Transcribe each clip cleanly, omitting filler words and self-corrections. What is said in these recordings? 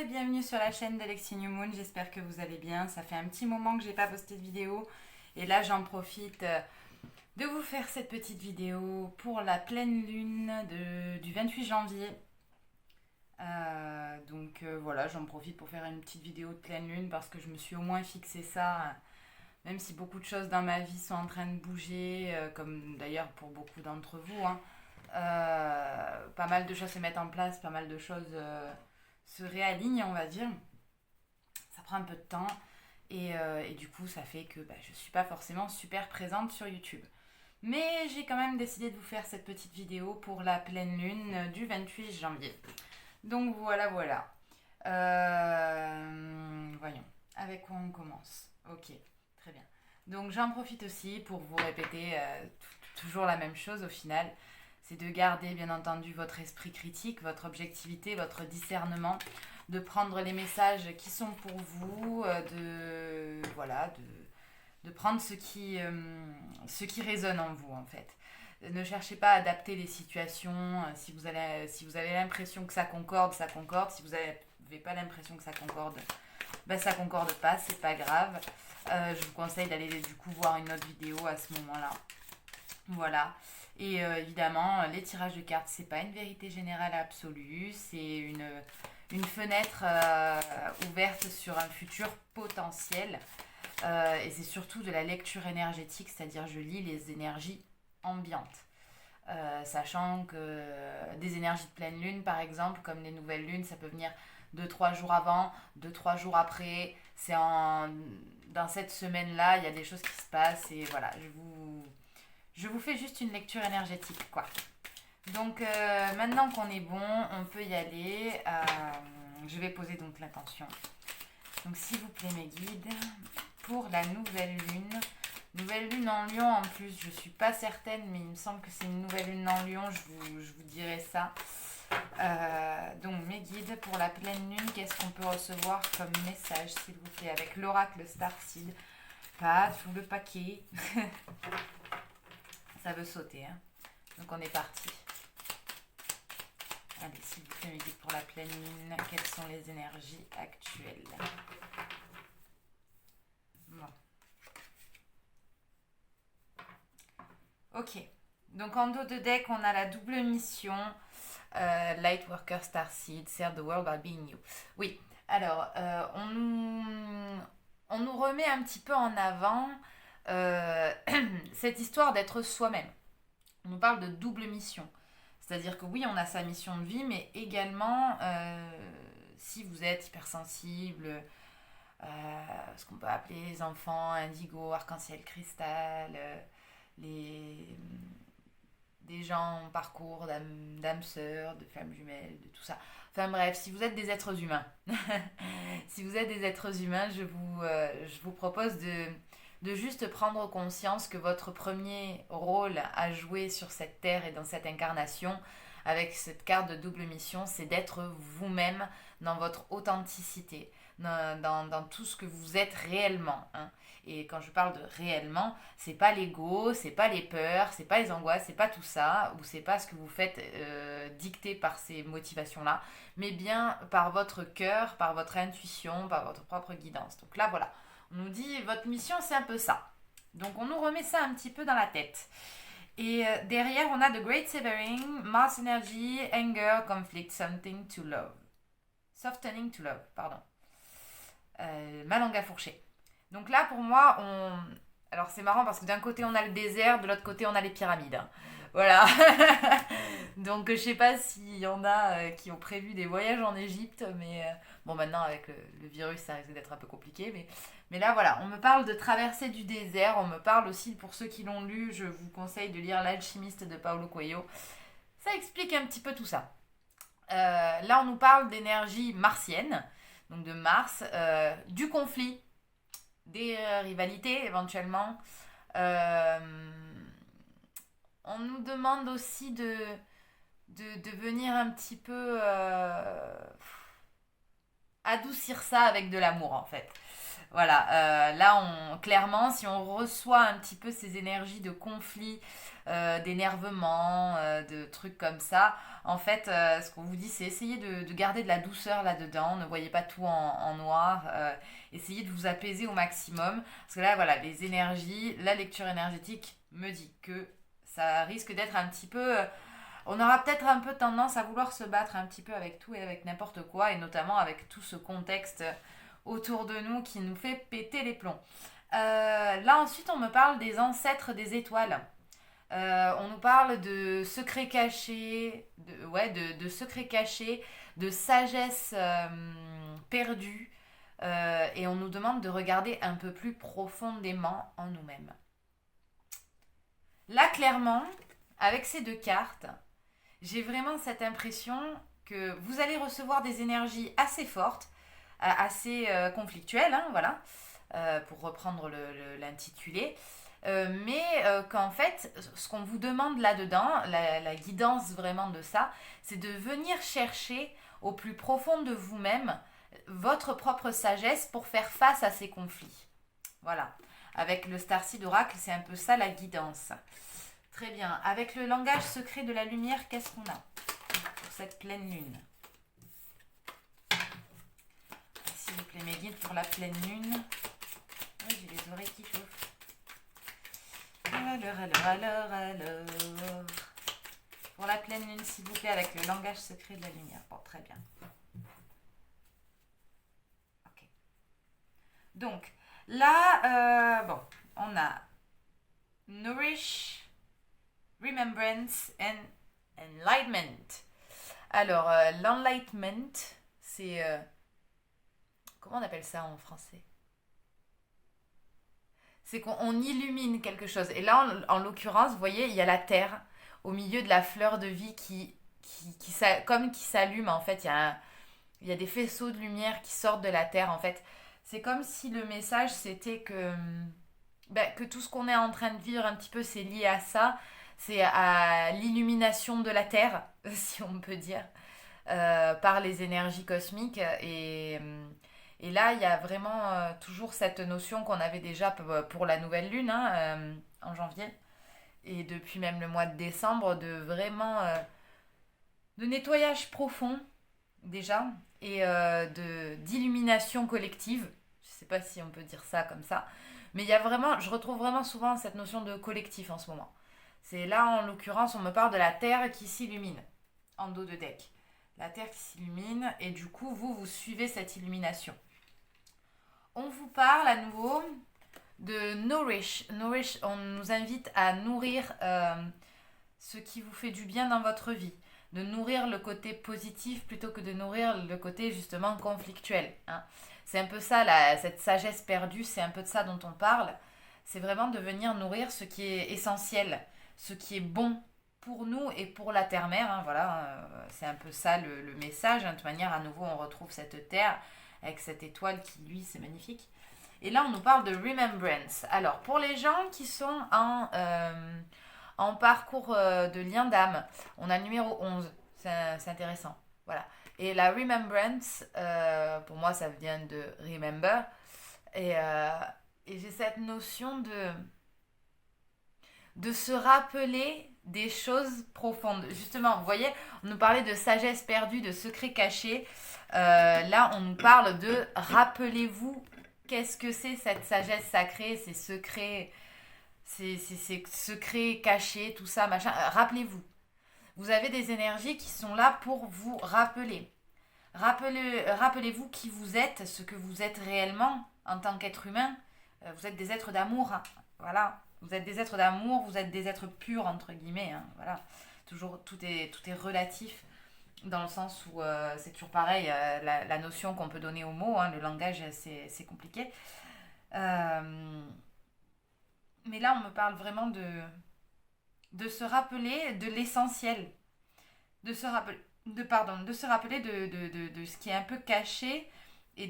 et bienvenue sur la chaîne d'Alexis New Moon, j'espère que vous allez bien. Ça fait un petit moment que j'ai pas posté de vidéo et là j'en profite de vous faire cette petite vidéo pour la pleine lune du 28 janvier. Voilà, j'en profite pour faire une petite vidéo de pleine lune parce que je me suis au moins fixé ça, même si beaucoup de choses dans ma vie sont en train de bouger, comme d'ailleurs pour beaucoup d'entre vous, hein. Pas mal de choses se mettent en place, pas mal de choses se réalignent, on va dire. Ça prend un peu de temps et du coup, ça fait que je ne suis pas forcément super présente sur YouTube. Mais j'ai quand même décidé de vous faire cette petite vidéo pour la pleine lune du 28 janvier. Donc voilà. Voyons, avec quoi on commence? Ok, très bien. Donc j'en profite aussi pour vous répéter toujours la même chose au final. C'est de garder bien entendu votre esprit critique, votre objectivité, votre discernement, de prendre les messages qui sont pour vous, de prendre ce qui résonne en vous en fait. Ne cherchez pas à adapter les situations. Si vous avez l'impression que ça concorde, ça concorde. Si vous n'avez pas l'impression que ça concorde, ça concorde pas, c'est pas grave. Je vous conseille d'aller du coup voir une autre vidéo à ce moment-là. Voilà. Et évidemment, les tirages de cartes, c'est pas une vérité générale absolue, c'est une fenêtre ouverte sur un futur potentiel. Et c'est surtout de la lecture énergétique, c'est-à-dire je lis les énergies ambiantes. Sachant que des énergies de pleine lune, par exemple, comme les nouvelles lunes, ça peut venir 2-3 jours avant, 2-3 jours après. Dans cette semaine-là, il y a des choses qui se passent et voilà, je vous fais juste une lecture énergétique, quoi. Donc, maintenant qu'on est bon, on peut y aller. Je vais poser donc l'intention. Donc, s'il vous plaît, mes guides, pour la nouvelle lune. Nouvelle lune en Lion, en plus, je suis pas certaine, mais il me semble que c'est une nouvelle lune en Lion, je vous dirai ça. Donc, mes guides, pour la pleine lune, qu'est-ce qu'on peut recevoir comme message, s'il vous plaît, avec l'oracle Starseed. Pas tout le paquet. Ça veut sauter, hein. Donc on est parti. Allez, s'il vous plaît, mes guides pour la pleine lune, quelles sont les énergies actuelles? Bon. Ok. Donc en dos de deck, on a la double mission. Lightworker Starseed, Serve the World by Being You. Oui, alors, on nous remet un petit peu en avant cette histoire d'être soi-même. On nous parle de double mission. C'est-à-dire que oui, on a sa mission de vie, mais également, si vous êtes hypersensible, ce qu'on peut appeler les enfants indigo, arc-en-ciel cristal, des gens en parcours d'âmes sœurs, de flammes jumelles, de tout ça. Enfin bref, si vous êtes des êtres humains, si vous êtes des êtres humains, je vous propose de juste prendre conscience que votre premier rôle à jouer sur cette terre et dans cette incarnation, avec cette carte de double mission, c'est d'être vous-même dans votre authenticité, dans tout ce que vous êtes réellement, hein. Et quand je parle de réellement, c'est pas l'ego, c'est pas les peurs, c'est pas les angoisses, c'est pas tout ça, ou c'est pas ce que vous faites dicter par ces motivations-là, mais bien par votre cœur, par votre intuition, par votre propre guidance. Donc là, voilà. On nous dit, votre mission, c'est un peu ça. Donc, on nous remet ça un petit peu dans la tête. Et derrière, on a The Great Severing, Mars Energy, Anger, Conflict, Something to Love. Softening to Love, pardon. Ma langue à fourcher. Donc là, pour moi, alors, c'est marrant parce que d'un côté, on a le désert, de l'autre côté, on a les pyramides. Voilà. Donc, je sais pas s'il y en a qui ont prévu des voyages en Égypte, mais bon, maintenant, avec le virus, ça risque d'être un peu compliqué, mais là, voilà, on me parle de traversée du désert, on me parle aussi, pour ceux qui l'ont lu, je vous conseille de lire L'Alchimiste de Paulo Coelho. Ça explique un petit peu tout ça. Là, on nous parle d'énergie martienne, donc de Mars, du conflit, des rivalités éventuellement. On nous demande aussi de venir un petit peu adoucir ça avec de l'amour en fait. Voilà, là, clairement, si on reçoit un petit peu ces énergies de conflit, d'énervement, de trucs comme ça, en fait, ce qu'on vous dit, c'est essayer de garder de la douceur là-dedans. Ne voyez pas tout en noir. Essayez de vous apaiser au maximum. Parce que là, voilà, les énergies, la lecture énergétique me dit que ça risque d'être un petit peu... on aura peut-être un peu tendance à vouloir se battre un petit peu avec tout et avec n'importe quoi, et notamment avec tout ce contexte autour de nous qui nous fait péter les plombs. Là ensuite on me parle des ancêtres des étoiles. On nous parle de secrets cachés, de secrets cachés, de sagesse perdue, et on nous demande de regarder un peu plus profondément en nous-mêmes. Là clairement, avec ces deux cartes, j'ai vraiment cette impression que vous allez recevoir des énergies assez fortes, assez conflictuelles, hein, voilà, pour reprendre l'intitulé. Mais qu'en fait, ce qu'on vous demande là-dedans, la guidance vraiment de ça, c'est de venir chercher au plus profond de vous-même votre propre sagesse pour faire face à ces conflits. Voilà. Avec le Starseed Oracle, c'est un peu ça la guidance. Très bien. Avec le langage secret de la lumière, qu'est-ce qu'on a pour cette pleine lune? S'il vous plaît, mes guides pour la pleine lune. Oui, j'ai les oreilles qui chauffent. Alors. Pour la pleine lune, s'il vous plaît, avec le langage secret de la lumière. Bon, très bien. Ok. Donc, là, on a Nourish, Remembrance and Enlightenment. Alors, l'enlightenment, c'est... comment on appelle ça en français? C'est qu'on illumine quelque chose. Et là, en l'occurrence, vous voyez, il y a la terre au milieu de la fleur de vie comme qui s'allume. En fait, il y a des faisceaux de lumière qui sortent de la terre. En fait, c'est comme si le message, c'était que tout ce qu'on est en train de vivre un petit peu, c'est lié à ça. C'est à l'illumination de la terre, si on peut dire, par les énergies cosmiques. Et là, il y a vraiment toujours cette notion qu'on avait déjà pour la nouvelle lune, hein, en janvier, et depuis même le mois de décembre, de vraiment de nettoyage profond déjà, et d'illumination collective. Je ne sais pas si on peut dire ça comme ça, mais je retrouve vraiment souvent cette notion de collectif en ce moment. C'est là, en l'occurrence, on me parle de la Terre qui s'illumine en dos de deck. La Terre qui s'illumine, et du coup, vous suivez cette illumination. On vous parle à nouveau de Nourish. Nourish, on nous invite à nourrir ce qui vous fait du bien dans votre vie. De nourrir le côté positif plutôt que de nourrir le côté justement conflictuel. Hein. C'est un peu ça, cette sagesse perdue, c'est un peu de ça dont on parle. C'est vraiment de venir nourrir ce qui est essentiel, ce qui est bon pour nous et pour la terre-mère. Hein, voilà, c'est un peu ça le message. Hein. De toute manière, à nouveau, on retrouve cette terre avec cette étoile qui, lui, c'est magnifique. Et là, on nous parle de remembrance. Alors, pour les gens qui sont en parcours de lien d'âme, on a le numéro 11. C'est intéressant. Voilà. Et la remembrance, pour moi, ça vient de remember. Et j'ai cette notion de se rappeler des choses profondes. Justement, vous voyez, on nous parlait de sagesse perdue, de secrets cachés. Là, on nous parle de rappelez-vous qu'est-ce que c'est cette sagesse sacrée, ces secrets cachés, tout ça, machin. Rappelez-vous. Vous avez des énergies qui sont là pour vous rappeler. Rappelez-vous qui vous êtes, ce que vous êtes réellement en tant qu'être humain. Vous êtes des êtres d'amour. Hein. Voilà. Vous êtes des êtres d'amour, vous êtes des êtres purs, entre guillemets. Hein. Voilà. Toujours, tout est relatif. Dans le sens où c'est toujours pareil, la notion qu'on peut donner aux mots, hein, le langage, c'est compliqué. Mais là, on me parle vraiment de se rappeler de l'essentiel. De se rappeler de ce qui est un peu caché. Et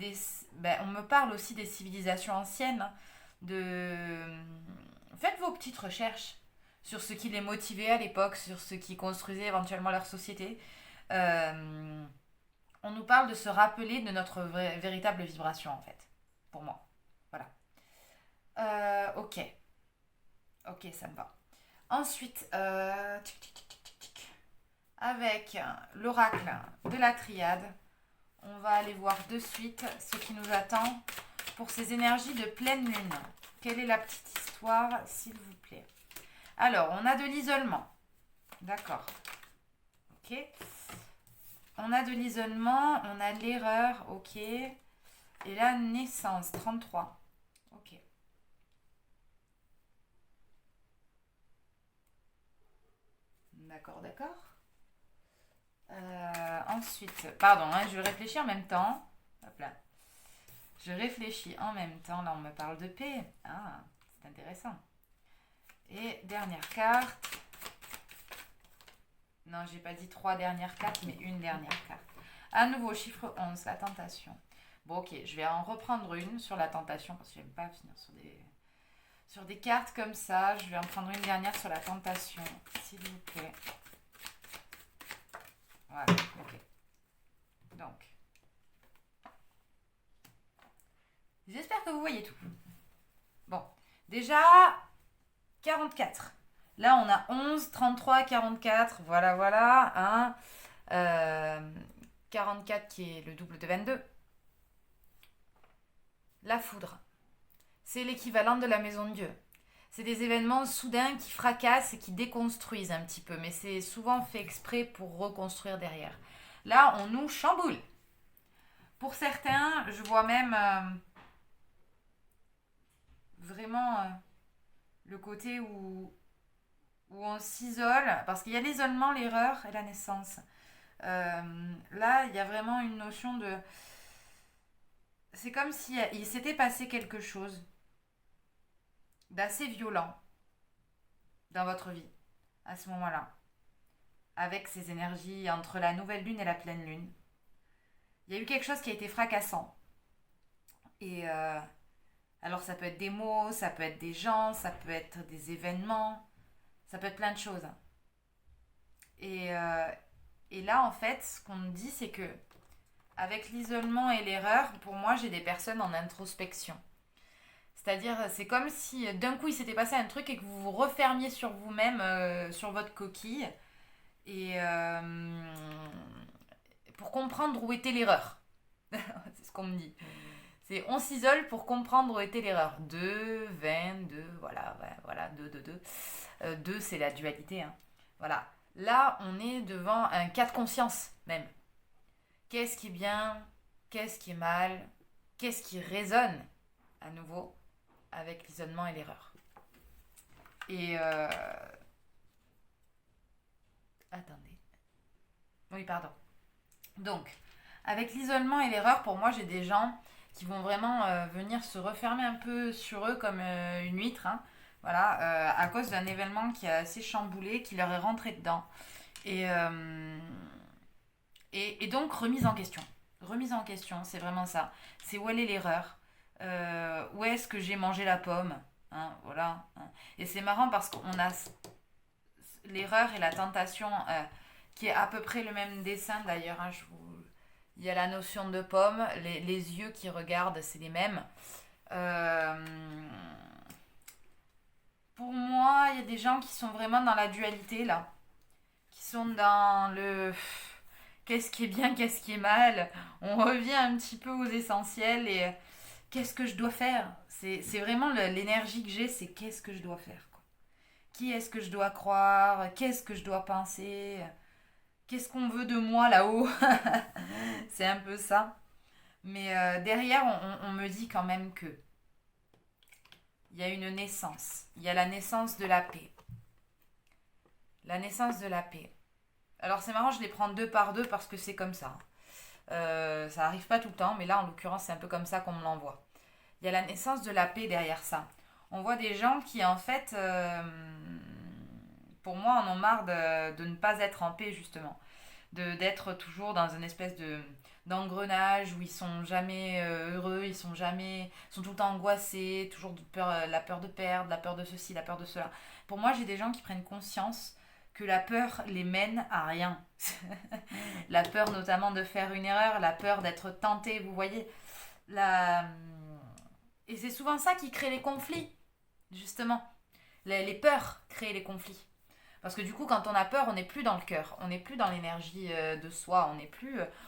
on me parle aussi des civilisations anciennes. Hein, faites vos petites recherches sur ce qui les motivait à l'époque, sur ce qui construisait éventuellement leur société. On nous parle de se rappeler de notre véritable vibration, en fait, pour moi. Ok. Ok, ça me va. Ensuite, tic, tic, tic, tic, tic, tic. Avec l'oracle de la triade, on va aller voir de suite ce qui nous attend pour ces énergies de pleine lune. Quelle est la petite histoire, s'il vous plaît? Alors, on a de l'isolement. D'accord. Ok. On a de l'isolement, on a l'erreur, ok. Et la naissance, 33. Ok. D'accord, d'accord. Ensuite, pardon, hein, je réfléchis en même temps. Hop là. Je réfléchis en même temps. Là, on me parle de paix. Ah, c'est intéressant. Et dernière carte. Non, j'ai pas dit trois dernières cartes, mais une dernière carte. À nouveau, chiffre 11, la tentation. Bon, ok, je vais en reprendre une sur la tentation parce que j'aime pas finir sur des cartes comme ça. Je vais en prendre une dernière sur la tentation, s'il vous plaît. Voilà, ok. Donc, j'espère que vous voyez tout. Bon, déjà, 44. Là, on a 11, 33, 44. Voilà, voilà. Hein. 44 qui est le double de 22. La foudre. C'est l'équivalent de la maison de Dieu. C'est des événements soudains qui fracassent et qui déconstruisent un petit peu. Mais c'est souvent fait exprès pour reconstruire derrière. Là, on nous chamboule. Pour certains, je vois même vraiment le côté où on s'isole. Parce qu'il y a l'isolement, l'erreur et la naissance. Là, il y a vraiment une notion de... C'est comme si il s'était passé quelque chose d'assez violent dans votre vie à ce moment-là, avec ces énergies entre la nouvelle lune et la pleine lune. Il y a eu quelque chose qui a été fracassant. Et alors ça peut être des mots, ça peut être des gens, ça peut être des événements, ça peut être plein de choses. Et, euh, et là, en fait, ce qu'on me dit, c'est que avec l'isolement et l'erreur, pour moi, j'ai des personnes en introspection. C'est-à-dire, c'est comme si d'un coup il s'était passé un truc et que vous vous refermiez sur vous-même, sur votre coquille, et pour comprendre où était l'erreur. C'est ce qu'on me dit. C'est on s'isole pour comprendre où était l'erreur. 2, 22, voilà, ouais, voilà, 2, 2, 2. 2, c'est la dualité. Hein. Voilà. Là, on est devant un cas de conscience, même. Qu'est-ce qui est bien? Qu'est-ce qui est mal? Qu'est-ce qui résonne, à nouveau, avec l'isolement et l'erreur? Et attendez. Oui, pardon. Donc, avec l'isolement et l'erreur, pour moi, j'ai des gens qui vont vraiment venir se refermer un peu sur eux comme une huître, hein, voilà, à cause d'un événement qui a assez chamboulé, qui leur est rentré dedans. Et, euh, et donc, remise en question. Remise en question, c'est vraiment ça. C'est où elle est l'erreur? Où est-ce que j'ai mangé la pomme? Hein, voilà. Hein. Et c'est marrant parce qu'on a l'erreur et la tentation qui est à peu près le même dessin d'ailleurs. Hein, il y a la notion de pomme, les yeux qui regardent, c'est les mêmes. Euh, pour moi, il y a des gens qui sont vraiment dans la dualité là, qui sont dans le qu'est-ce qui est bien, qu'est-ce qui est mal. On revient un petit peu aux essentiels et qu'est-ce que je dois faire. C'est vraiment l'énergie que j'ai, c'est qu'est-ce que je dois faire. Quoi. Qui est-ce que je dois croire? Qu'est-ce que je dois penser? Qu'est-ce qu'on veut de moi là-haut? C'est un peu ça. Mais derrière, on me dit quand même que il y a une naissance. Il y a la naissance de la paix. La naissance de la paix. Alors c'est marrant, je les prends deux par deux parce que c'est comme ça. Ça arrive pas tout le temps, mais là en l'occurrence c'est un peu comme ça qu'on me l'envoie. Il y a la naissance de la paix derrière ça. On voit des gens qui en fait, pour moi, en ont marre de ne pas être en paix justement. D'être toujours dans une espèce d'engrenage où ils sont jamais heureux, ils sont tout le temps angoissés, toujours la peur de perdre, la peur de ceci, la peur de cela. Pour moi, j'ai des gens qui prennent conscience que la peur les mène à rien. La peur notamment de faire une erreur, la peur d'être tenté, vous voyez, la, Et c'est souvent ça qui crée les conflits, justement. Les peurs créent les conflits. Parce que du coup, quand on a peur, on n'est plus dans le cœur, on n'est plus dans l'énergie de soi,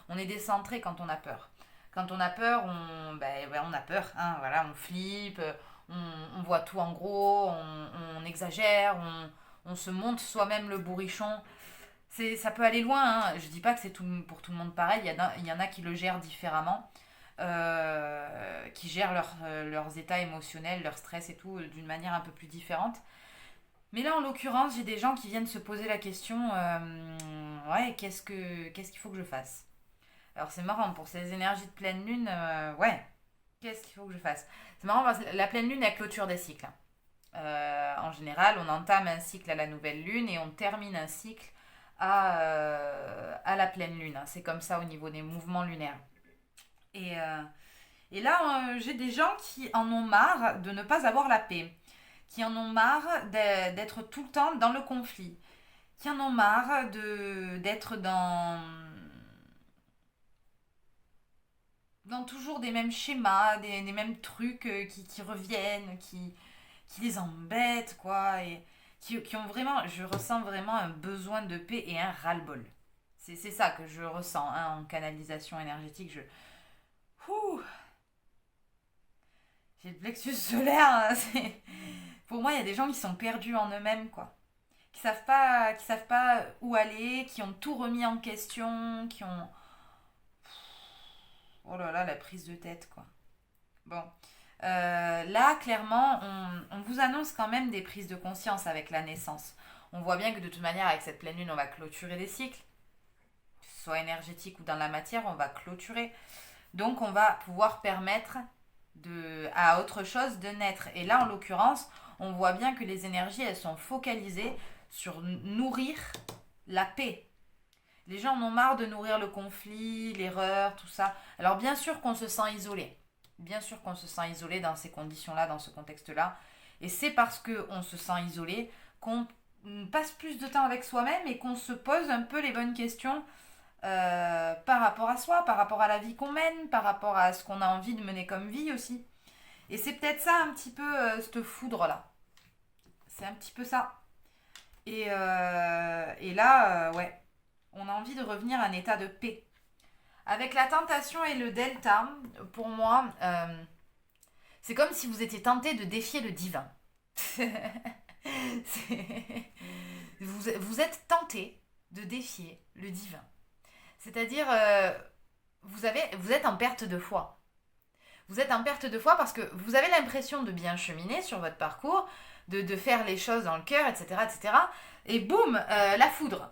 on est décentré quand on a peur. Quand on a peur, on a peur, hein, voilà, on flippe, on voit tout en gros, on exagère, on se monte soi-même le bourrichon. Ça peut aller loin, hein. Je dis pas que c'est pour tout le monde pareil, il y en a qui le gèrent différemment, qui gèrent leurs états émotionnels, leur stress et tout d'une manière un peu plus différente. Mais là, en l'occurrence, j'ai des gens qui viennent se poser la question, ouais, qu'est-ce qu'il faut que je fasse? Alors c'est marrant, pour ces énergies de pleine lune, ouais, qu'est-ce qu'il faut que je fasse? C'est marrant parce que la pleine lune, elle clôture des cycles, hein. En général, on entame un cycle à la nouvelle lune et on termine un cycle à la pleine lune, hein. C'est comme ça au niveau des mouvements lunaires. Et, euh, et là, j'ai des gens qui en ont marre de ne pas avoir la paix, qui en ont marre d'être tout le temps dans le conflit, qui en ont marre d'être dans toujours des mêmes schémas, des mêmes trucs qui reviennent, qui les embêtent, quoi, et qui ont vraiment, je ressens vraiment un besoin de paix et un ras-le-bol. C'est ça que je ressens, hein, en canalisation énergétique. Ouh, j'ai le plexus solaire, hein. Pour moi, il y a des gens qui sont perdus en eux-mêmes, quoi. Qui savent pas où aller, qui ont tout remis en question, qui ont... Oh là là, la prise de tête, quoi. Bon. Là, clairement, on vous annonce quand même des prises de conscience avec la naissance. On voit bien que de toute manière, avec cette pleine lune, on va clôturer des cycles, que ce soit énergétique ou dans la matière, on va clôturer. Donc, on va pouvoir permettre à autre chose de naître. Et là, en l'occurrence, on voit bien que les énergies, elles sont focalisées sur nourrir la paix. Les gens en ont marre de nourrir le conflit, l'erreur, tout ça. Alors bien sûr qu'on se sent isolé. Bien sûr qu'on se sent isolé dans ces conditions-là, dans ce contexte-là. Et c'est parce qu'on se sent isolé qu'on passe plus de temps avec soi-même et qu'on se pose un peu les bonnes questions par rapport à soi, par rapport à la vie qu'on mène, par rapport à ce qu'on a envie de mener comme vie aussi. Et c'est peut-être ça un petit peu, cette foudre-là. C'est un petit peu ça. Et là, ouais, on a envie de revenir à un état de paix. Avec la tentation et le delta, pour moi, c'est comme si vous étiez tenté de défier le divin. Vous êtes tenté de défier le divin. C'est-à-dire, vous êtes en perte de foi. Vous êtes en perte de foi parce que vous avez l'impression de bien cheminer sur votre parcours, de faire les choses dans le cœur, etc. etc. Et boum, la foudre.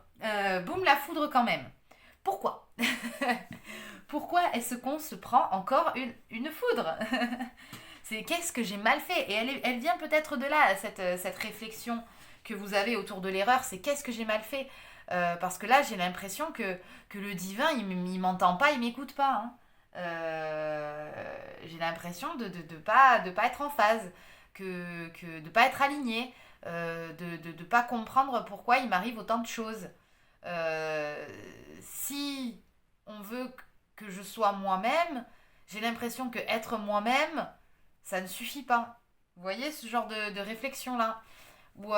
Boum, la foudre quand même. Pourquoi? Pourquoi est-ce qu'on se prend encore une foudre? C'est qu'est-ce que j'ai mal fait? Et elle vient peut-être de là, cette réflexion que vous avez autour de l'erreur, c'est qu'est-ce que j'ai mal fait? Parce que là, j'ai l'impression que le divin, il m'entend pas, il m'écoute pas, hein. J'ai l'impression de pas être en phase, de pas être aligné, de pas comprendre pourquoi il m'arrive autant de choses. Si on veut que je sois moi-même, j'ai l'impression que être moi-même, ça ne suffit pas. Vous voyez ce genre de réflexion-là? Ou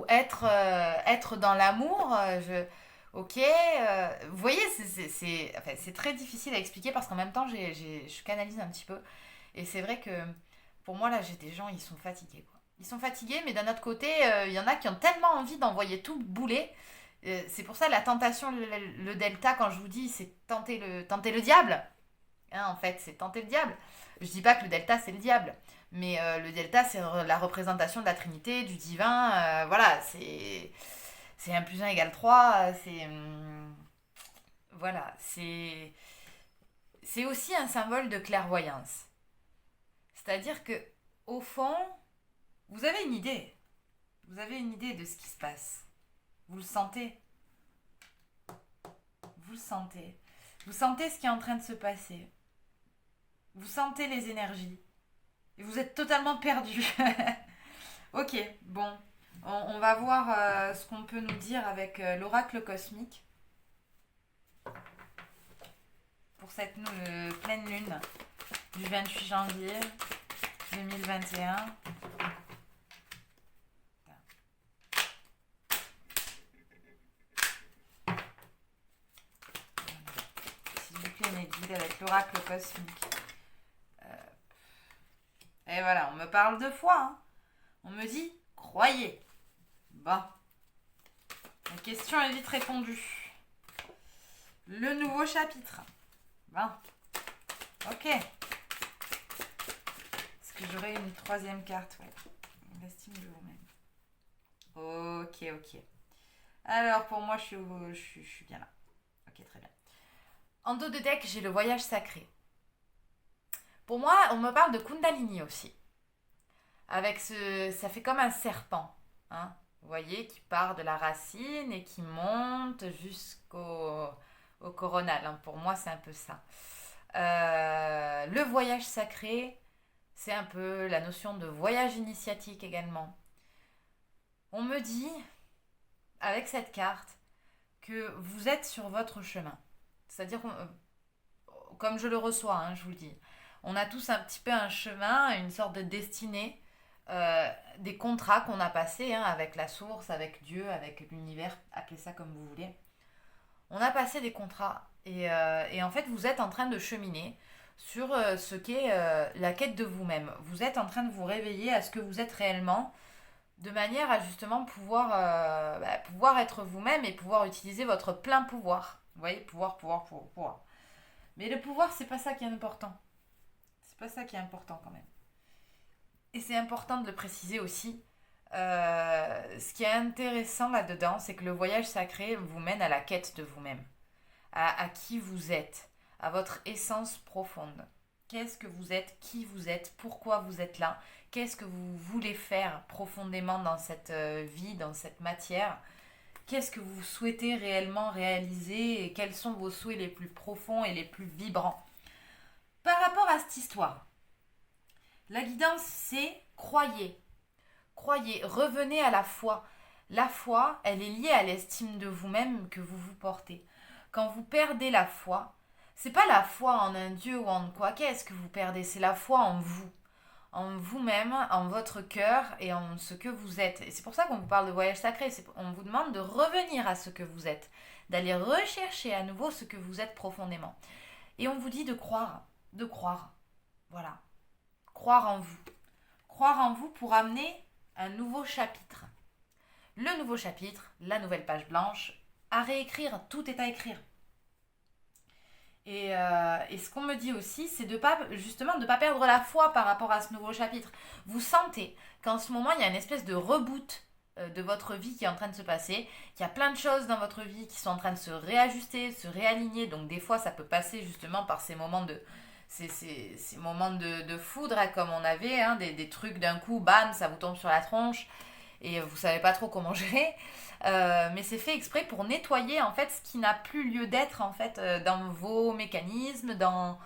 être dans l'amour, ok. Vous voyez, enfin, c'est très difficile à expliquer parce qu'en même temps, je canalise un petit peu. Et c'est vrai que pour moi, là, j'ai des gens, ils sont fatigués, quoi. Ils sont fatigués, mais d'un autre côté, il y en a qui ont tellement envie d'envoyer tout bouler. C'est pour ça la tentation, le delta, quand je vous dis, c'est tenter le diable. Hein, en fait, c'est tenter le diable. Je dis pas que le delta, c'est le diable. Mais le delta, c'est la représentation de la Trinité, du divin. Voilà, c'est 1 plus 1 égale 3. Voilà, c'est aussi un symbole de clairvoyance. C'est-à-dire que, au fond, vous avez une idée. Vous avez une idée de ce qui se passe. Vous le sentez. Vous le sentez. Vous sentez ce qui est en train de se passer. Vous sentez les énergies. Et vous êtes totalement perdu. Ok, bon. On va voir ce qu'on peut nous dire avec l'oracle cosmique pour cette pleine lune. du 28 janvier 2021. S'il vous plaît, mes guides, avec l'oracle cosmique. Et voilà, on me parle deux fois. Hein. On me dit, croyez. Bon. La question est vite répondue. Le nouveau chapitre. Bon. Ok. Est-ce que j'aurai une troisième carte? Ouais. L'estime de vous-même. Ok. Alors, pour moi, je suis bien là. Ok, très bien. En dos de deck, j'ai le voyage sacré. Pour moi, on me parle de Kundalini aussi. Avec ça fait comme un serpent. Hein, vous voyez, qui part de la racine et qui monte au coronal. Hein. Pour moi, c'est un peu ça. Le voyage sacré, c'est un peu la notion de voyage initiatique également. On me dit, avec cette carte, que vous êtes sur votre chemin. C'est-à-dire, comme je le reçois, hein, je vous le dis, on a tous un petit peu un chemin, une sorte de destinée, des contrats qu'on a passés hein, avec la source, avec Dieu, avec l'univers, appelez ça comme vous voulez. On a passé des contrats et en fait, vous êtes en train de cheminer sur ce qu'est la quête de vous-même. Vous êtes en train de vous réveiller à ce que vous êtes réellement, de manière à justement pouvoir être vous-même et pouvoir utiliser votre plein pouvoir. Vous voyez, pouvoir. Mais le pouvoir, c'est pas ça qui est important. C'est pas ça qui est important quand même. Et c'est important de le préciser aussi. Ce qui est intéressant là-dedans, c'est que le voyage sacré vous mène à la quête de vous-même, à qui vous êtes, à votre essence profonde. Qu'est-ce que vous êtes, qui vous êtes, pourquoi vous êtes là, qu'est-ce que vous voulez faire profondément dans cette vie, dans cette matière, qu'est-ce que vous souhaitez réellement réaliser et quels sont vos souhaits les plus profonds et les plus vibrants. Par rapport à cette histoire, la guidance, c'est croyez. Croyez, revenez à la foi. La foi, elle est liée à l'estime de vous-même que vous vous portez. Quand vous perdez la foi, c'est pas la foi en un dieu ou en quoi qu'est-ce que vous perdez, c'est la foi en vous, en vous-même, en votre cœur et en ce que vous êtes. Et c'est pour ça qu'on vous parle de voyage sacré, on vous demande de revenir à ce que vous êtes, d'aller rechercher à nouveau ce que vous êtes profondément. Et on vous dit de croire, voilà. Croire en vous pour amener un nouveau chapitre. Le nouveau chapitre, la nouvelle page blanche, à réécrire, tout est à écrire. Et ce qu'on me dit aussi, c'est de pas perdre la foi par rapport à ce nouveau chapitre. Vous sentez qu'en ce moment, il y a une espèce de reboot de votre vie qui est en train de se passer, qu'il y a plein de choses dans votre vie qui sont en train de se réajuster, se réaligner. Donc des fois, ça peut passer justement par ces moments de foudre, hein, comme on avait, hein, des trucs d'un coup, bam, ça vous tombe sur la tronche et vous savez pas trop comment gérer. Mais c'est fait exprès pour nettoyer en fait ce qui n'a plus lieu d'être en fait dans vos mécanismes, dans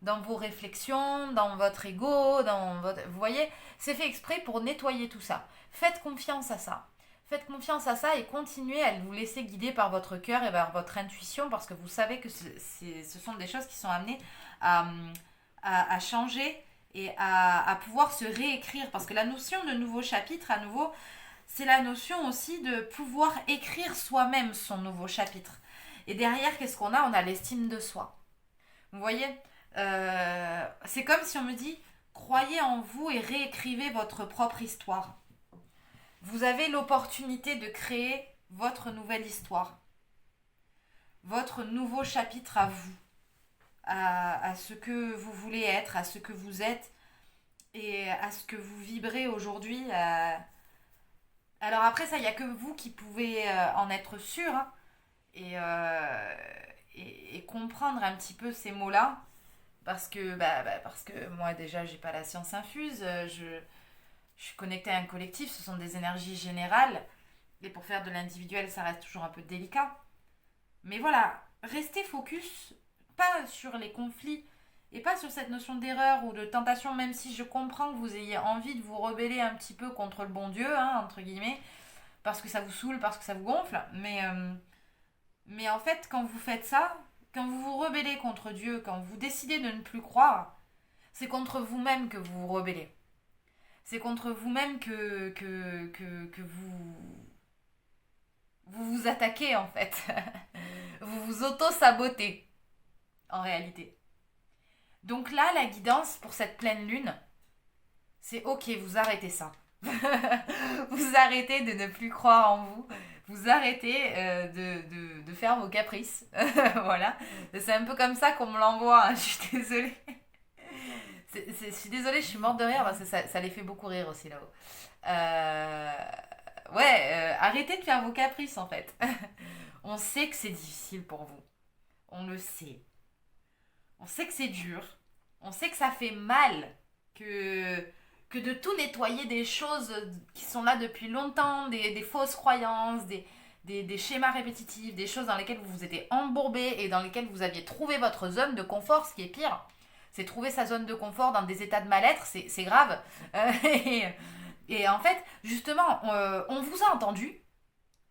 vos réflexions, dans votre ego, vous voyez, c'est fait exprès pour nettoyer tout ça. Faites confiance à ça. Faites confiance à ça et continuez à vous laisser guider par votre cœur et par votre intuition parce que vous savez que ce sont des choses qui sont amenées à changer et à pouvoir se réécrire. Parce que la notion de nouveau chapitre, à nouveau, c'est la notion aussi de pouvoir écrire soi-même son nouveau chapitre. Et derrière, qu'est-ce qu'on a? On a l'estime de soi. Vous voyez, c'est comme si on me dit, croyez en vous et réécrivez votre propre histoire. Vous avez l'opportunité de créer votre nouvelle histoire. Votre nouveau chapitre à vous. À ce que vous voulez être, à ce que vous êtes et à ce que vous vibrez aujourd'hui. Alors après ça, il n'y a que vous qui pouvez en être sûr hein, et comprendre un petit peu ces mots-là parce que moi déjà j'ai pas la science infuse, je suis connectée à un collectif, ce sont des énergies générales et pour faire de l'individuel ça reste toujours un peu délicat. Mais voilà, restez focus pas sur les conflits et pas sur cette notion d'erreur ou de tentation, même si je comprends que vous ayez envie de vous rebeller un petit peu contre le bon Dieu, hein, entre guillemets, parce que ça vous saoule, parce que ça vous gonfle. Mais en fait, quand vous faites ça, quand vous vous rebellez contre Dieu, quand vous décidez de ne plus croire, c'est contre vous-même que vous vous rebellez. C'est contre vous-même que vous vous attaquez en fait. Vous vous auto-sabotez en réalité. Donc là, la guidance pour cette pleine lune, c'est ok, vous arrêtez ça. Vous arrêtez de ne plus croire en vous. Vous arrêtez de faire vos caprices. Voilà. C'est un peu comme ça qu'on me l'envoie. Hein. Je suis désolée. Je suis désolée, je suis morte de rire parce que ça les fait beaucoup rire aussi là-haut. Arrêtez de faire vos caprices en fait. On sait que c'est difficile pour vous. On le sait. On sait que c'est dur. On sait que ça fait mal. Que de tout nettoyer des choses qui sont là depuis longtemps, des fausses croyances, des schémas répétitifs, des choses dans lesquelles vous vous étiez embourbé et dans lesquelles vous aviez trouvé votre zone de confort, ce qui est pire. C'est trouver sa zone de confort dans des états de mal-être, c'est grave. Et en fait, justement, on vous a entendu,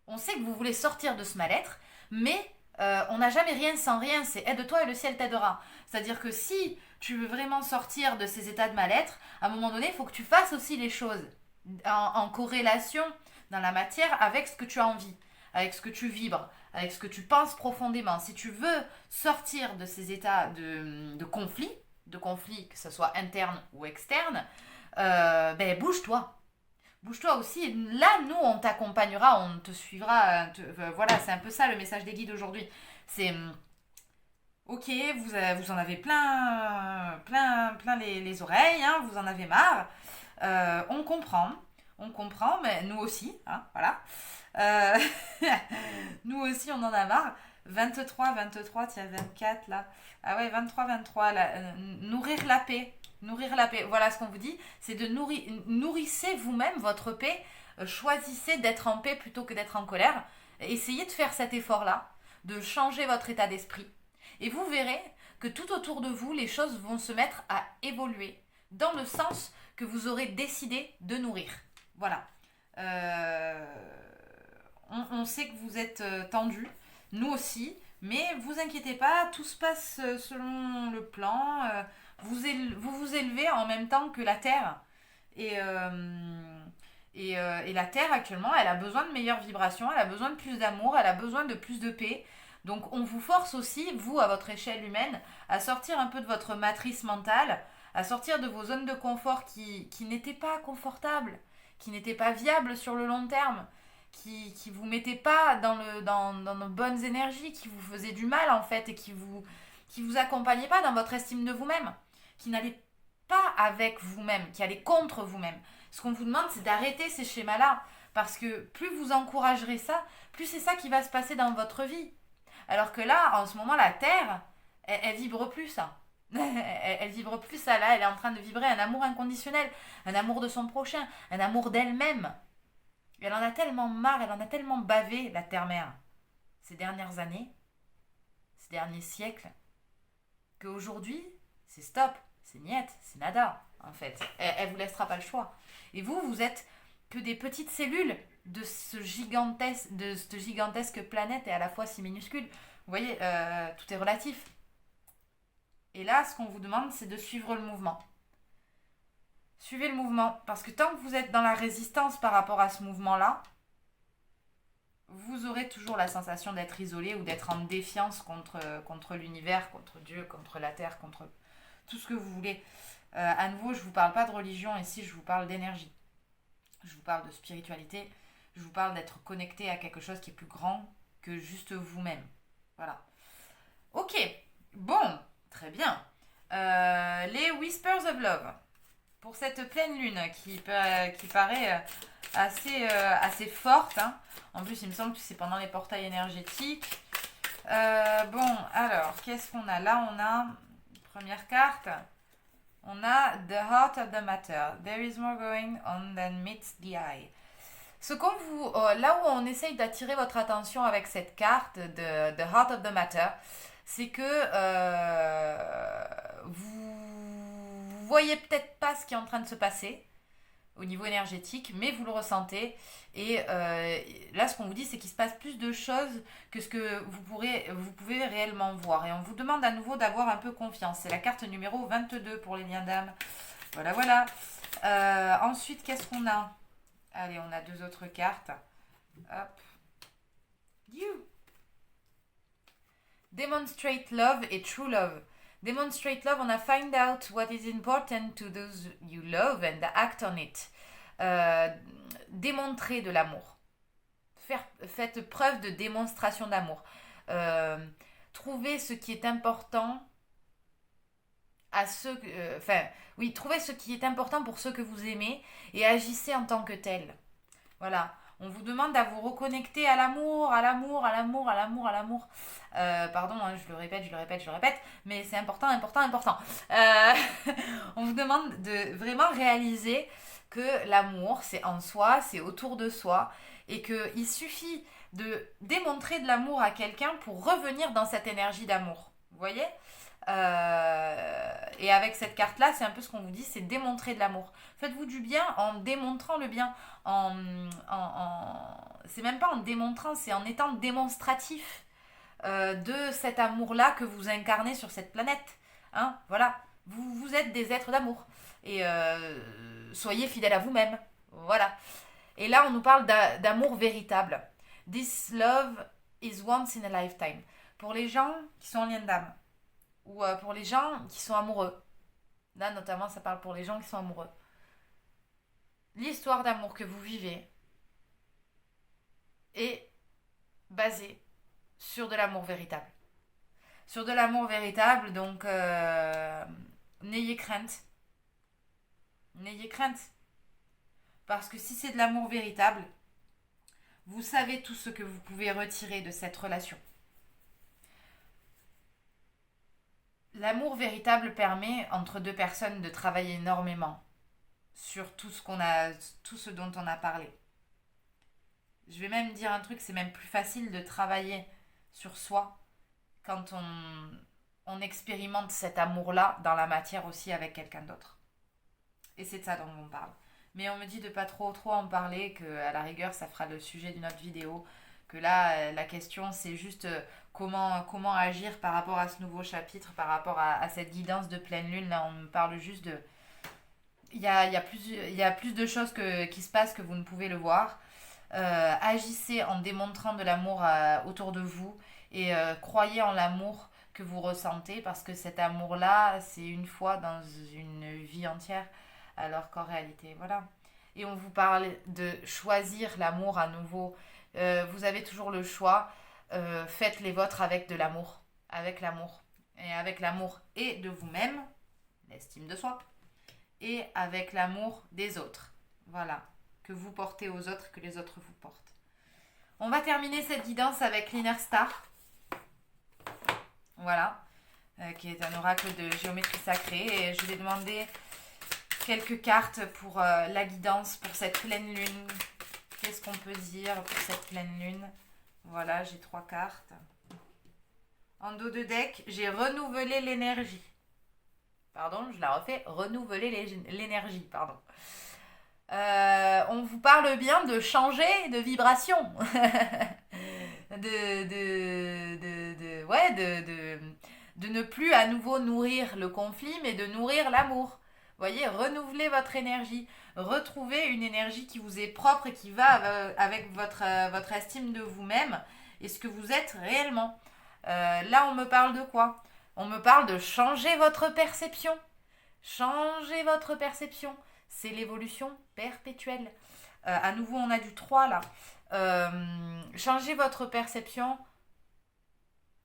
on sait que vous voulez sortir de ce mal-être, mais on n'a jamais rien sans rien, c'est aide-toi et le ciel t'aidera. C'est-à-dire que si tu veux vraiment sortir de ces états de mal-être, à un moment donné, il faut que tu fasses aussi les choses en corrélation dans la matière avec ce que tu as envie, avec ce que tu vibres, avec ce que tu penses profondément. Si tu veux sortir de ces états de conflit, que ce soit interne ou externe, bouge-toi. Bouge-toi aussi. Là, nous, on t'accompagnera, on te suivra. Voilà, c'est un peu ça le message des guides aujourd'hui. C'est ok, vous en avez plein les oreilles, hein, vous en avez marre. On comprend, mais nous aussi, hein, voilà. Euh, nous aussi, on en a marre. 23, tiens, 24 là. Ah ouais, 23 là. Nourrir la paix. Nourrir la paix. Voilà ce qu'on vous dit. C'est de nourrissez vous-même votre paix. Choisissez d'être en paix plutôt que d'être en colère. Essayez de faire cet effort-là, de changer votre état d'esprit. Et vous verrez que tout autour de vous, les choses vont se mettre à évoluer dans le sens que vous aurez décidé de nourrir. Voilà. On sait que vous êtes tendu, nous aussi, mais vous inquiétez pas, tout se passe selon le plan. Vous élevez en même temps que la Terre. Et la Terre, actuellement, elle a besoin de meilleures vibrations, elle a besoin de plus d'amour, elle a besoin de plus de paix. Donc on vous force aussi, vous, à votre échelle humaine, à sortir un peu de votre matrice mentale, à sortir de vos zones de confort qui n'étaient pas confortables, qui n'étaient pas viables sur le long terme, qui vous mettaient pas dans nos bonnes énergies, qui vous faisaient du mal en fait, et qui vous accompagnaient pas dans votre estime de vous-même, qui n'allaient pas avec vous-même, qui allaient contre vous-même. Ce qu'on vous demande, c'est d'arrêter ces schémas-là, parce que plus vous encouragerez ça, plus c'est ça qui va se passer dans votre vie. Alors que là, en ce moment, la Terre, elle vibre plus ça. Elle vibre plus ça. Là, elle est en train de vibrer un amour inconditionnel, un amour de son prochain, un amour d'elle-même. Elle en a tellement marre, elle en a tellement bavé, la Terre-Mère, ces dernières années, ces derniers siècles, qu'aujourd'hui, c'est stop, c'est niette, c'est nada, en fait. Elle vous laissera pas le choix. Et vous êtes que des petites cellules de cette gigantesque planète et à la fois si minuscule. Vous voyez, tout est relatif. Et là, ce qu'on vous demande, c'est de suivre le mouvement. Suivez le mouvement, parce que tant que vous êtes dans la résistance par rapport à ce mouvement-là, vous aurez toujours la sensation d'être isolé ou d'être en défiance contre l'univers, contre Dieu, contre la Terre, contre tout ce que vous voulez. À nouveau, je ne vous parle pas de religion, ici je vous parle d'énergie. Je vous parle de spiritualité, je vous parle d'être connecté à quelque chose qui est plus grand que juste vous-même. Voilà. Ok, bon, très bien. Les Whispers of Love. Pour cette pleine lune qui paraît assez forte. Hein. En plus, il me semble que c'est pendant les portails énergétiques. Bon, alors, qu'est-ce qu'on a là? On a, première carte, on a The Heart of the Matter. There is more going on than meets the eye. Là où on essaye d'attirer votre attention avec cette carte de The Heart of the Matter, c'est que vous voyez peut-être pas ce qui est en train de se passer, au niveau énergétique, mais vous le ressentez. Et là, ce qu'on vous dit, c'est qu'il se passe plus de choses que ce que vous pouvez réellement voir. Et on vous demande à nouveau d'avoir un peu confiance. C'est la carte numéro 22 pour les liens d'âme. Voilà, voilà. Ensuite, qu'est-ce qu'on a? Allez, on a deux autres cartes. Hop. You. Demonstrate love et true love. Demonstrate love, on a find out what is important to those you love and act on it. Démontrer de l'amour. Faites preuve de démonstration d'amour. Trouvez ce qui est important à ceux oui, trouvez ce qui est important pour ceux que vous aimez et agissez en tant que tel. Voilà. On vous demande à vous reconnecter à l'amour, à l'amour, à l'amour, à l'amour, à l'amour. Pardon, hein, je le répète, mais c'est important, important, important. On vous demande de vraiment réaliser que l'amour, c'est en soi, c'est autour de soi, et qu'il suffit de démontrer de l'amour à quelqu'un pour revenir dans cette énergie d'amour. Vous voyez ? Et avec cette carte-là, c'est un peu ce qu'on vous dit, c'est démontrer de l'amour. Faites-vous du bien en démontrant le bien. C'est même pas en démontrant, c'est en étant démonstratif de cet amour-là que vous incarnez sur cette planète. Hein, voilà, vous êtes des êtres d'amour. Et soyez fidèles à vous-même. Voilà. Et là, on nous parle d'amour véritable. This love is once in a lifetime. Pour les gens qui sont en lien d'âme. Ou pour les gens qui sont amoureux. Là, notamment, ça parle pour les gens qui sont amoureux. L'histoire d'amour que vous vivez est basée sur de l'amour véritable. Sur de l'amour véritable, donc n'ayez crainte. N'ayez crainte. Parce que si c'est de l'amour véritable, vous savez tout ce que vous pouvez retirer de cette relation. L'amour véritable permet entre deux personnes de travailler énormément sur tout ce dont on a parlé. Je vais même dire un truc, c'est même plus facile de travailler sur soi quand on expérimente cet amour-là dans la matière aussi avec quelqu'un d'autre. Et c'est de ça dont on parle. Mais on me dit de pas trop en parler, qu'à la rigueur ça fera le sujet d'une autre vidéo, que là la question c'est juste comment agir par rapport à ce nouveau chapitre, par rapport à cette guidance de pleine lune. Là on me parle juste de... Il y a plus de choses qui se passent que vous ne pouvez le voir. Agissez en démontrant de l'amour autour de vous et croyez en l'amour que vous ressentez, parce que cet amour-là, c'est une fois dans une vie entière, alors qu'en réalité, voilà. Et on vous parle de choisir l'amour à nouveau. Vous avez toujours le choix. Faites les vôtres avec de l'amour. Avec l'amour. Et avec l'amour et de vous-même, l'estime de soi, et avec l'amour des autres. Voilà. Que vous portez aux autres, que les autres vous portent. On va terminer cette guidance avec l'Inner Star. Voilà. Qui est un oracle de géométrie sacrée. Et je vais demander quelques cartes pour la guidance, pour cette pleine lune. Qu'est-ce qu'on peut dire pour cette pleine lune? Voilà, j'ai 3 cartes. En dos de deck, j'ai renouvelé l'énergie. Pardon, je la refais. Renouveler l'énergie, pardon. On vous parle bien de changer de vibration. de ne plus à nouveau nourrir le conflit, mais de nourrir l'amour. Vous voyez, renouvelez votre énergie. Retrouvez une énergie qui vous est propre et qui va avec votre estime de vous-même et ce que vous êtes réellement. Là, on me parle de quoi? On me parle de changer votre perception. Changez votre perception. C'est l'évolution perpétuelle. À nouveau, on a du 3 là. Changez votre perception.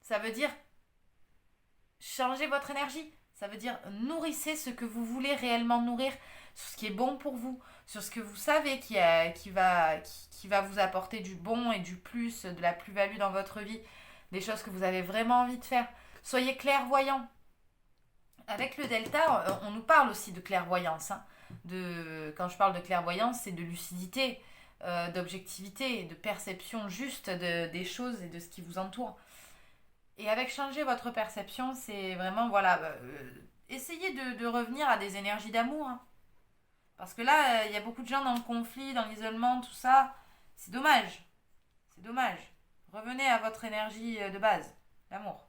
Ça veut dire changer votre énergie. Ça veut dire nourrissez ce que vous voulez réellement nourrir, sur ce qui est bon pour vous, sur ce que vous savez qui va vous apporter du bon et du plus, de la plus-value dans votre vie, des choses que vous avez vraiment envie de faire. Soyez clairvoyants. Avec le delta, on nous parle aussi de clairvoyance. Hein. Quand je parle de clairvoyance, c'est de lucidité, d'objectivité, de perception juste des choses et de ce qui vous entoure. Et avec changer votre perception, c'est vraiment, voilà, essayez de revenir à des énergies d'amour. Hein. Parce que là, il y a beaucoup de gens dans le conflit, dans l'isolement, tout ça. C'est dommage. C'est dommage. Revenez à votre énergie de base, l'amour.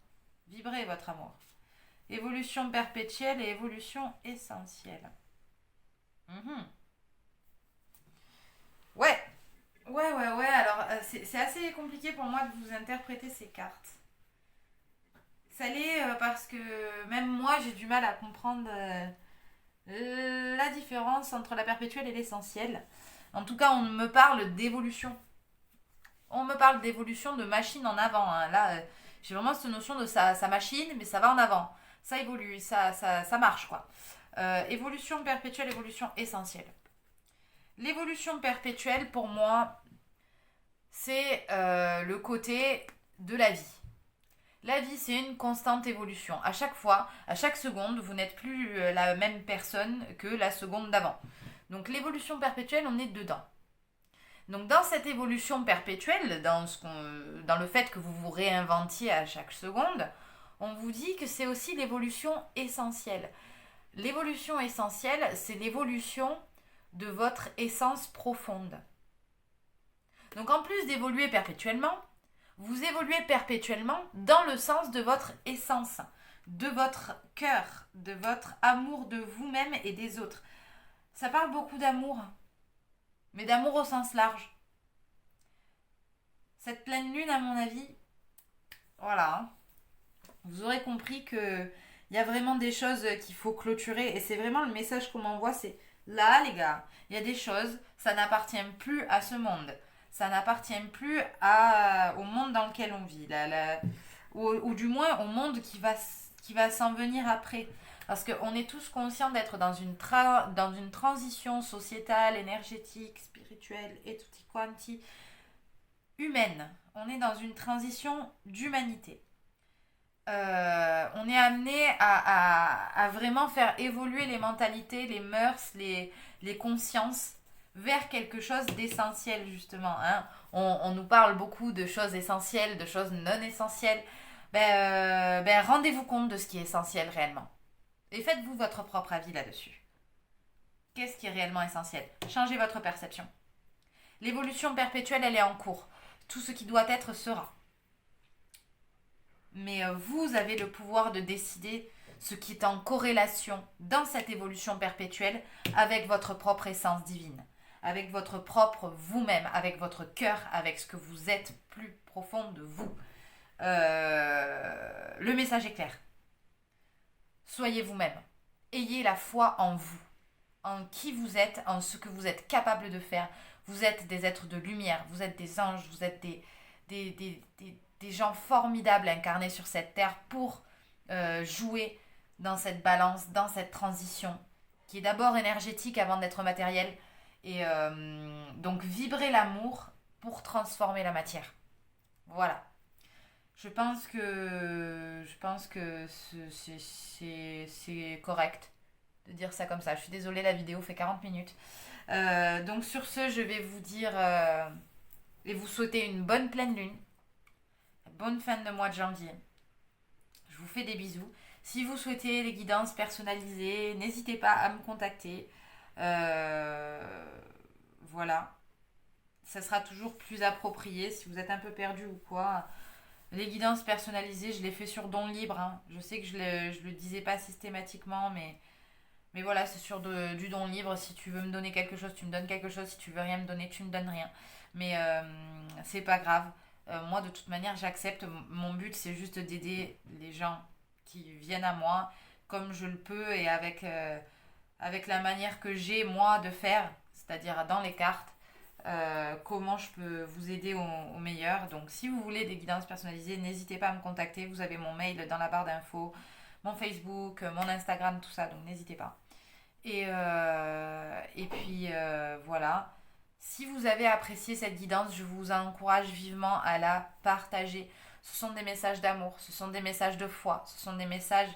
Vibrez votre amour. Évolution perpétuelle et évolution essentielle. Mhm. Ouais, ouais. Alors, c'est assez compliqué pour moi de vous interpréter ces cartes. Ça l'est parce que même moi, j'ai du mal à comprendre la différence entre la perpétuelle et l'essentiel. En tout cas, on me parle d'évolution. On me parle d'évolution de machine en avant, hein. Là, j'ai vraiment cette notion de sa machine, mais ça va en avant. Ça évolue, ça marche, quoi. Évolution perpétuelle, évolution essentielle. L'évolution perpétuelle, pour moi, c'est le côté de la vie. La vie, c'est une constante évolution. À chaque fois, à chaque seconde, vous n'êtes plus la même personne que la seconde d'avant. Donc l'évolution perpétuelle, on est dedans. Donc dans cette évolution perpétuelle, dans le fait que vous vous réinventiez à chaque seconde, on vous dit que c'est aussi l'évolution essentielle. L'évolution essentielle, c'est l'évolution de votre essence profonde. Donc en plus d'évoluer perpétuellement, vous évoluez perpétuellement dans le sens de votre essence, de votre cœur, de votre amour de vous-même et des autres. Ça parle beaucoup d'amour, mais d'amour au sens large. Cette pleine lune, à mon avis, voilà, hein, vous aurez compris que il y a vraiment des choses qu'il faut clôturer et c'est vraiment le message qu'on m'envoie, c'est là les gars, il y a des choses, ça n'appartient plus à ce monde, ça n'appartient plus au monde dans lequel on vit, ou du moins au monde qui va s'en venir après. Parce qu'on est tous conscients d'être dans une transition sociétale, énergétique, spirituelle et tutti quanti humaine. On est dans une transition d'humanité. On est amené à vraiment faire évoluer les mentalités, les mœurs, les consciences vers quelque chose d'essentiel justement. Hein. On nous parle beaucoup de choses essentielles, de choses non essentielles. Rendez-vous compte de ce qui est essentiel réellement. Et faites-vous votre propre avis là-dessus. Qu'est-ce qui est réellement essentiel? Changez votre perception. L'évolution perpétuelle, elle est en cours. Tout ce qui doit être sera. Mais vous avez le pouvoir de décider ce qui est en corrélation dans cette évolution perpétuelle avec votre propre essence divine, avec votre propre vous-même, avec votre cœur, avec ce que vous êtes plus profond de vous. Le message est clair. Soyez vous-même. Ayez la foi en vous, en qui vous êtes, en ce que vous êtes capable de faire. Vous êtes des êtres de lumière, vous êtes des anges, vous êtes des gens formidables incarnés sur cette terre pour jouer dans cette balance, dans cette transition qui est d'abord énergétique avant d'être matérielle. Et donc vibrer l'amour pour transformer la matière. Voilà. Je pense que c'est correct de dire ça comme ça. Je suis désolée, la vidéo fait 40 minutes. Donc sur ce, je vais vous dire et vous souhaiter une bonne pleine lune. Bonne fin de mois de janvier. Je vous fais des bisous. Si vous souhaitez des guidances personnalisées, n'hésitez pas à me contacter. Voilà. Ça sera toujours plus approprié si vous êtes un peu perdu ou quoi. Les guidances personnalisées, je les fais sur don libre. Hein. Je sais que je le disais pas systématiquement, mais voilà, c'est sur du don libre. Si tu veux me donner quelque chose, tu me donnes quelque chose. Si tu veux rien me donner, tu me donnes rien. Mais c'est pas grave. Moi, de toute manière, j'accepte. Mon but, c'est juste d'aider les gens qui viennent à moi comme je le peux et avec la manière que j'ai, moi, de faire, c'est-à-dire dans les cartes. Comment je peux vous aider au meilleur. Donc si vous voulez des guidances personnalisées, n'hésitez pas à me contacter. Vous avez mon mail dans la barre d'infos, mon Facebook, mon Instagram, tout ça, donc n'hésitez pas. Et puis voilà. Si vous avez apprécié cette guidance, je vous encourage vivement à la partager. Ce sont des messages d'amour, ce sont des messages de foi, ce sont des messages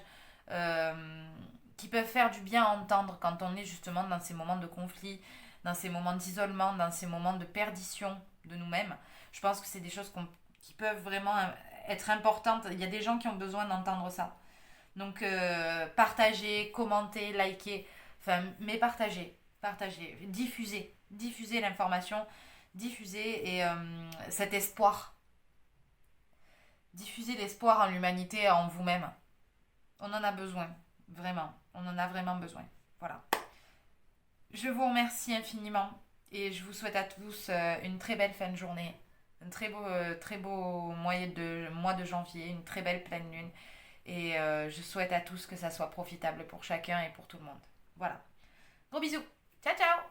qui peuvent faire du bien à entendre quand on est justement dans ces moments de conflit, dans ces moments d'isolement, dans ces moments de perdition de nous-mêmes. Je pense que c'est des choses qui peuvent vraiment être importantes. Il y a des gens qui ont besoin d'entendre ça. Donc partagez, commentez, likez, mais partagez. partagez, diffusez l'information, diffusez et cet espoir. Diffusez l'espoir en l'humanité, en vous-même. On en a besoin, vraiment. On en a vraiment besoin. Voilà. Je vous remercie infiniment et je vous souhaite à tous une très belle fin de journée, un très beau mois de janvier, une très belle pleine lune. Et je souhaite à tous que ça soit profitable pour chacun et pour tout le monde. Voilà. Gros bisous. Ciao, ciao.